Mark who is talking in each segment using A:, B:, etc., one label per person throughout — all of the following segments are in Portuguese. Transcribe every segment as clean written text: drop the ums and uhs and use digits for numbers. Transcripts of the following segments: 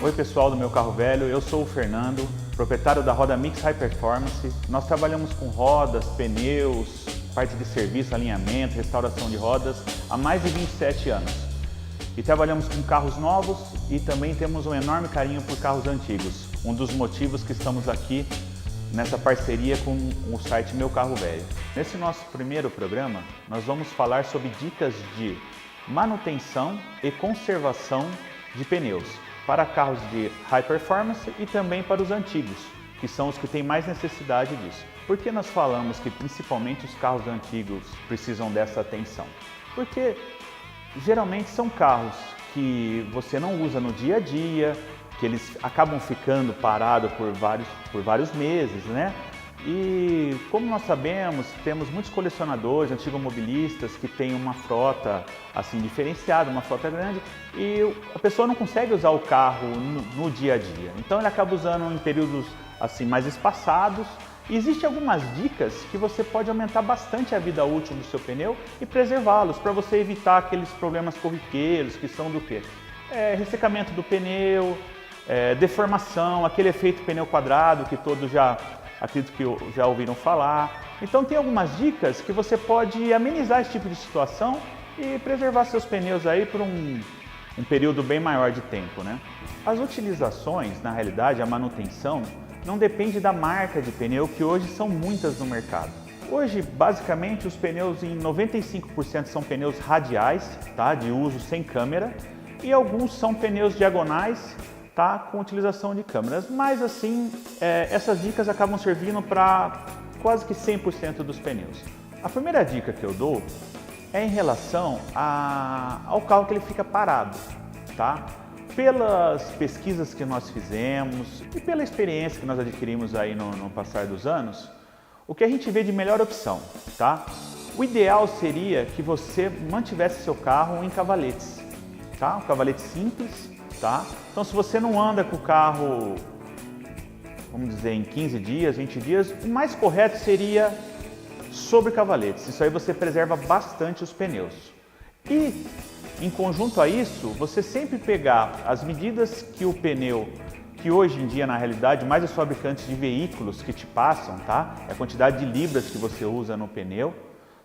A: Oi pessoal do Meu Carro Velho, eu sou o Fernando, proprietário da Roda Mix High Performance. Nós trabalhamos com rodas, pneus, parte de serviço, alinhamento, restauração de rodas há mais de 27 anos. E trabalhamos com carros novos e também temos um enorme carinho por carros antigos. Um dos motivos que estamos aqui nessa parceria com o site Meu Carro Velho. Nesse nosso primeiro programa, nós vamos falar sobre dicas de manutenção e conservação de pneus para carros de high performance e também para os antigos, que são os que têm mais necessidade disso. Por que nós falamos que principalmente os carros antigos precisam dessa atenção? Porque geralmente são carros que você não usa no dia a dia, que eles acabam ficando parados por vários meses, né? E como nós sabemos, temos muitos colecionadores, antigos mobilistas que têm uma frota assim diferenciada, uma frota grande, e a pessoa não consegue usar o carro no dia a dia. Então ele acaba usando em períodos assim mais espaçados. E existem algumas dicas que você pode aumentar bastante a vida útil do seu pneu e preservá-los para você evitar aqueles problemas corriqueiros que são do quê? Ressecamento do pneu, deformação, aquele efeito pneu quadrado que todos acredito que já ouviram falar. Então tem algumas dicas que você pode amenizar esse tipo de situação e preservar seus pneus aí por um período bem maior de tempo, né? As utilizações, na realidade, a manutenção, não depende da marca de pneu, que hoje são muitas no mercado. Hoje, basicamente, os pneus em 95% são pneus radiais, tá? De uso sem câmera, e alguns são pneus diagonais, tá? Com utilização de câmeras. Mas assim, essas dicas acabam servindo para quase que 100% dos pneus. A primeira dica que eu dou é em relação ao carro que ele fica parado, tá? Pelas pesquisas que nós fizemos e pela experiência que nós adquirimos aí no passar dos anos, o que a gente vê de melhor opção, tá? O ideal seria que você mantivesse seu carro em cavaletes, tá? Um cavalete simples, tá? Então se você não anda com o carro, vamos dizer, em 15 dias, 20 dias, o mais correto seria sobre cavaletes. Isso aí você preserva bastante os pneus. E em conjunto a isso, você sempre pegar as medidas que o pneu, que hoje em dia na realidade mais os fabricantes de veículos que te passam, tá? É a quantidade de libras que você usa no pneu,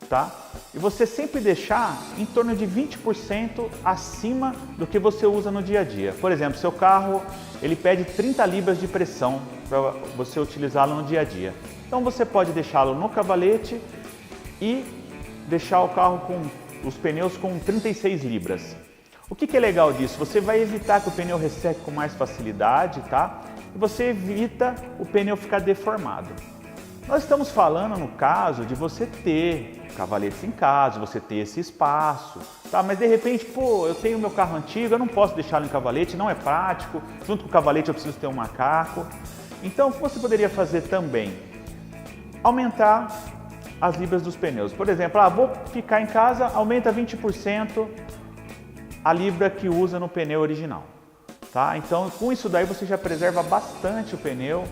A: tá? E você sempre deixar em torno de 20% acima do que você usa no dia a dia. Por exemplo, seu carro, ele pede 30 libras de pressão para você utilizá-lo no dia a dia. Então você pode deixá-lo no cavalete e deixar o carro com os pneus com 36 libras. O que é legal disso? Você vai evitar que o pneu resseque com mais facilidade, tá? E você evita o pneu ficar deformado. Nós estamos falando no caso de você ter cavaletes em casa, você ter esse espaço, tá? Mas de repente, eu tenho meu carro antigo, eu não posso deixá-lo em cavalete, não é prático. Junto com o cavalete eu preciso ter um macaco. Então o que você poderia fazer também? Aumentar as libras dos pneus. Por exemplo, vou ficar em casa, aumenta 20% a libra que usa no pneu original, tá? Então, com isso daí você já preserva bastante o pneu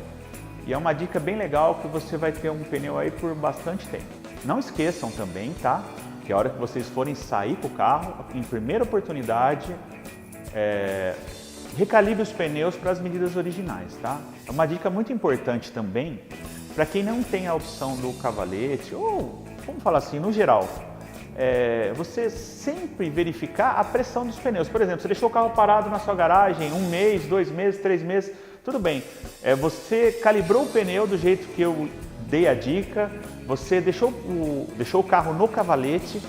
A: e é uma dica bem legal que você vai ter um pneu aí por bastante tempo. Não esqueçam também, tá? Que a hora que vocês forem sair com o carro, em primeira oportunidade, recalibre os pneus para as medidas originais, tá? É uma dica muito importante também para quem não tem a opção do cavalete, ou vamos falar assim, no geral, você sempre verificar a pressão dos pneus. Por exemplo, você deixou o carro parado na sua garagem 1 mês, 2 meses, 3 meses, tudo bem. Você calibrou o pneu do jeito que eu dei a dica, você deixou o carro no cavalete,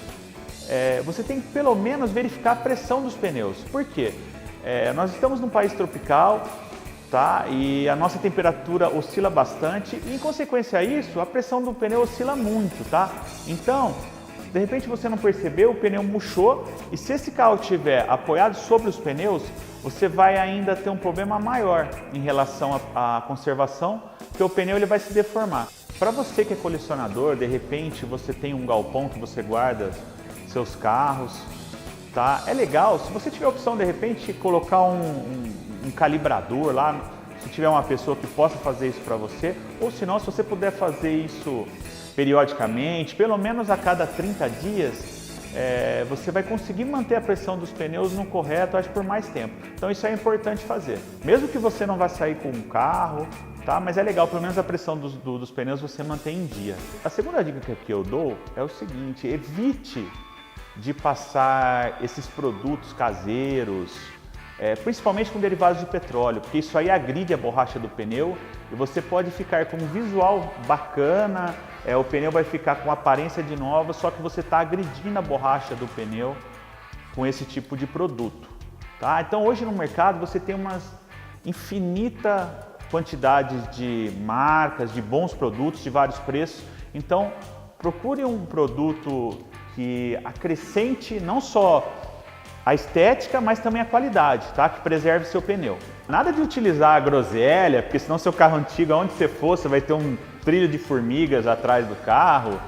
A: você tem que pelo menos verificar a pressão dos pneus. Por quê? Nós estamos num país tropical, tá? E a nossa temperatura oscila bastante e, em consequência a isso, a pressão do pneu oscila muito, tá? Então, de repente você não percebeu, o pneu murchou e se esse carro estiver apoiado sobre os pneus, você vai ainda ter um problema maior em relação à conservação, porque o pneu ele vai se deformar. Para você que é colecionador, de repente você tem um galpão que você guarda seus carros, tá? É legal, se você tiver a opção de repente colocar um calibrador lá, se tiver uma pessoa que possa fazer isso para você, ou se não, se você puder fazer isso periodicamente, pelo menos a cada 30 dias, você vai conseguir manter a pressão dos pneus no correto, acho, por mais tempo. Então isso é importante fazer. Mesmo que você não vá sair com um carro, tá? Mas é legal, pelo menos a pressão dos pneus você mantém em dia. A segunda dica que eu dou é o seguinte: evite de passar esses produtos caseiros, principalmente com derivados de petróleo, porque isso aí agride a borracha do pneu e você pode ficar com um visual bacana, o pneu vai ficar com aparência de nova, só que você está agredindo a borracha do pneu com esse tipo de produto, tá? Então hoje no mercado você tem uma infinita quantidade de marcas, de bons produtos, de vários preços, então procure um produto que acrescente não só a estética, mas também a qualidade, tá? Que preserve seu pneu. Nada de utilizar a groselha, porque senão seu carro antigo, aonde você for, você vai ter um trilho de formigas atrás do carro,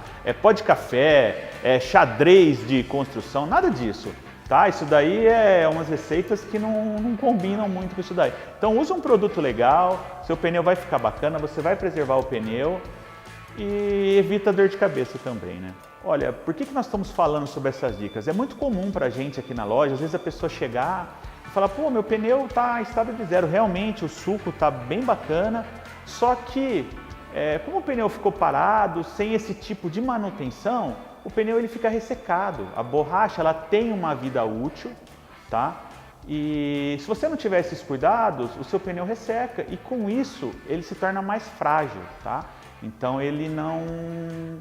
A: pó de café, xadrez de construção, nada disso, tá? Isso daí é umas receitas que não combinam muito com isso daí. Então usa um produto legal, seu pneu vai ficar bacana, você vai preservar o pneu e evita dor de cabeça também, né? Olha, por que nós estamos falando sobre essas dicas? É muito comum para a gente aqui na loja, às vezes a pessoa chegar e falar: pô, meu pneu está em estado de zero, realmente o suco está bem bacana, só que como o pneu ficou parado, sem esse tipo de manutenção, o pneu ele fica ressecado, a borracha ela tem uma vida útil, tá? E se você não tiver esses cuidados, o seu pneu resseca e com isso ele se torna mais frágil, tá? Então ele não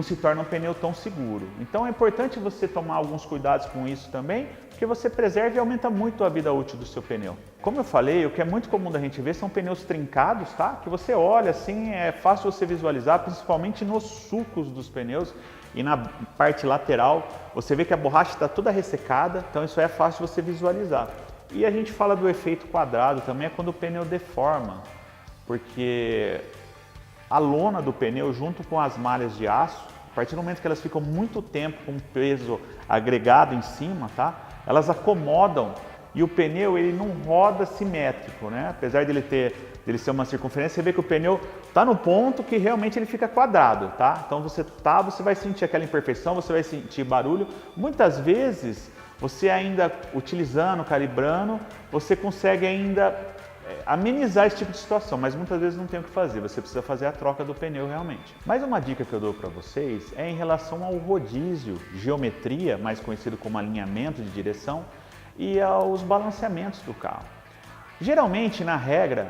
A: se torna um pneu tão seguro. Então é importante você tomar alguns cuidados com isso também, porque você preserva e aumenta muito a vida útil do seu pneu. Como eu falei, o que é muito comum da gente ver são pneus trincados, tá? Que você olha assim, é fácil você visualizar, principalmente nos sulcos dos pneus e na parte lateral, você vê que a borracha está toda ressecada, então isso é fácil você visualizar. E a gente fala do efeito quadrado também, é quando o pneu deforma, porque a lona do pneu junto com as malhas de aço, a partir do momento que elas ficam muito tempo com peso agregado em cima, tá? Elas acomodam e o pneu ele não roda simétrico, né? Apesar dele ser uma circunferência, você vê que o pneu está no ponto que realmente ele fica quadrado, tá? Então você vai sentir aquela imperfeição, você vai sentir barulho. Muitas vezes você ainda utilizando, calibrando, você consegue ainda amenizar esse tipo de situação, mas muitas vezes não tem o que fazer, você precisa fazer a troca do pneu realmente. Mais uma dica que eu dou para vocês é em relação ao rodízio, geometria, mais conhecido como alinhamento de direção, e aos balanceamentos do carro. Geralmente, na regra,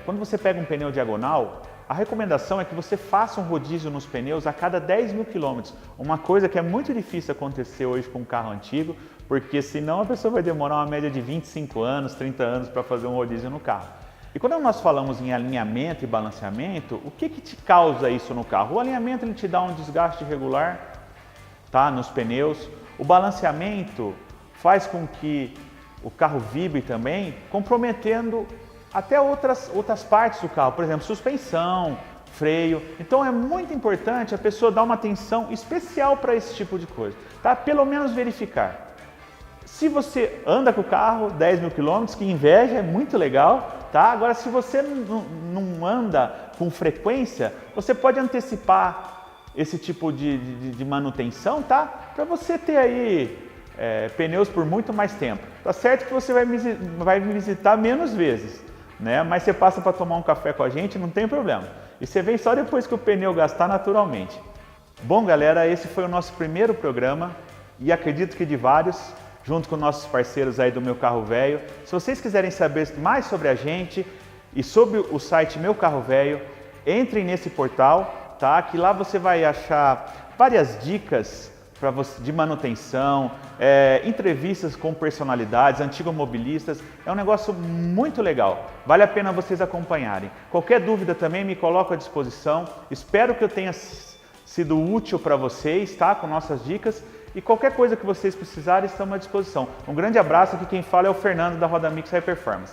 A: quando você pega um pneu diagonal, a recomendação é que você faça um rodízio nos pneus a cada 10 mil quilômetros, uma coisa que é muito difícil acontecer hoje com um carro antigo, porque senão a pessoa vai demorar uma média de 25 anos, 30 anos para fazer um rodízio no carro. E quando nós falamos em alinhamento e balanceamento, o que te causa isso no carro? O alinhamento ele te dá um desgaste regular, tá, nos pneus. O balanceamento faz com que o carro vibre também, comprometendo até outras partes do carro, por exemplo, suspensão, freio. Então é muito importante a pessoa dar uma atenção especial para esse tipo de coisa, tá? Pelo menos verificar. Se você anda com o carro 10 mil quilômetros, que inveja, é muito legal, tá? Agora, se você não anda com frequência, você pode antecipar esse tipo de manutenção, tá? Para você ter aí pneus por muito mais tempo. Tá certo que você vai me visitar menos vezes, né? Mas você passa para tomar um café com a gente, não tem problema. E você vem só depois que o pneu gastar naturalmente. Bom, galera, esse foi o nosso primeiro programa e acredito que de vários, junto com nossos parceiros aí do Meu Carro Velho. Se vocês quiserem saber mais sobre a gente e sobre o site Meu Carro Velho, entrem nesse portal, tá? Que lá você vai achar várias dicas de manutenção, entrevistas com personalidades, antigomobilistas. É um negócio muito legal, vale a pena vocês acompanharem. Qualquer dúvida também me coloco à disposição. Espero que eu tenha sido útil para vocês, tá? Com nossas dicas. E qualquer coisa que vocês precisarem, estamos à disposição. Um grande abraço, aqui quem fala é o Fernando da Roda Mix High Performance.